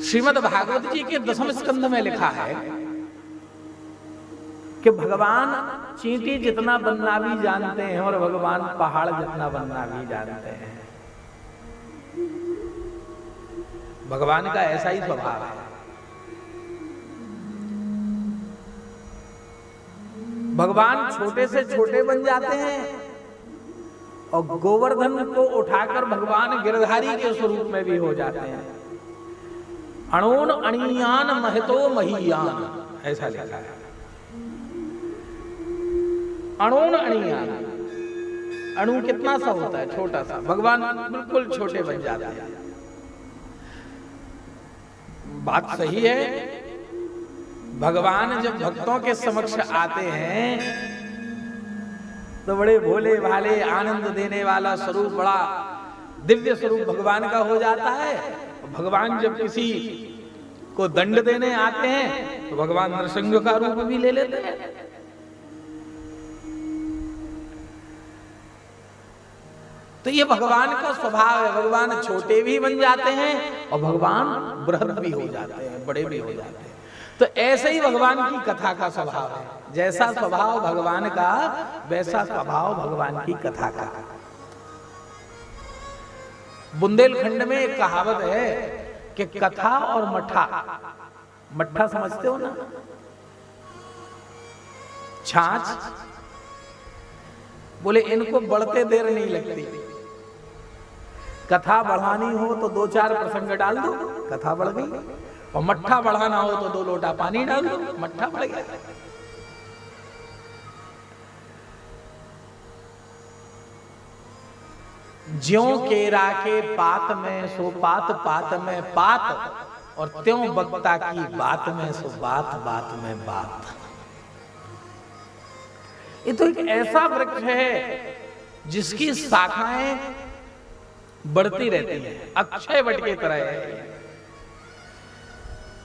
श्रीमद् भागवत जी के 10वें स्कंध में लिखा है कि भगवान चींटी जितना बनना भी जानते हैं और भगवान पहाड़ जितना बनना भी जानते हैं। भगवान का ऐसा ही स्वभाव है। भगवान छोटे से छोटे बन जाते हैं और गोवर्धन को उठाकर भगवान गिरधारी के स्वरूप में भी हो जाते हैं। अणोन अणियान महतो महीयान, ऐसा लिखा है। अणोन अणियान, अणु कितना सा होता है, छोटा सा। भगवान बिल्कुल छोटे बन जाते हैं। बात सही है। भगवान जब भक्तों के समक्ष आते हैं तो बड़े भोले भाले आनंद देने वाला स्वरूप, बड़ा दिव्य स्वरूप भगवान का हो जाता है। भगवान जब किसी को दंड देने आते हैं तो भगवान नरसिंह का रूप भी ले लेते हैं। तो ये भगवान का स्वभाव है। भगवान छोटे भी बन जाते हैं और भगवान बृहद भी हो जाते हैं, बड़े भी हो जाते हैं। तो ऐसे ही भगवान की कथा का स्वभाव है। जैसा स्वभाव भगवान का वैसा स्वभाव भगवान की कथा का। बुंदेलखंड में एक कहावत है कि कथा और मठा, मठा समझते हो ना, छाछ, बोले इनको बढ़ते देर नहीं लगती। कथा बढ़ानी हो तो 2-4 प्रसंग डाल दो, कथा बढ़ गई। और मट्ठा बढ़ाना हो तो 2 लोटा पानी डाल दो, मट्ठा बढ़ गया। ज्यों केरा के पात में सो पात पात में पात, और त्यों वक्ता की बात में सो बात बात में बात। ये तो एक ऐसा वृक्ष है जिसकी शाखाएं बढ़ती रहती हैं, अक्षय वट की तरह है।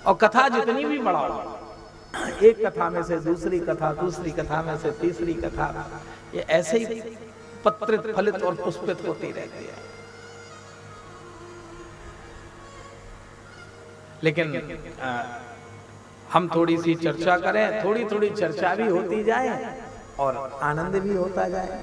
और कथा जितनी भी बढ़ाओ, एक कथा में से दूसरी कथा, दूसरी कथा में से तीसरी कथा, ये ऐसे ही पत्रित फलित और पुष्पित होती रहती है। लेकिन हम थोड़ी सी चर्चा करें, थोड़ी थोड़ी चर्चा भी होती जाए और आनंद भी होता जाए।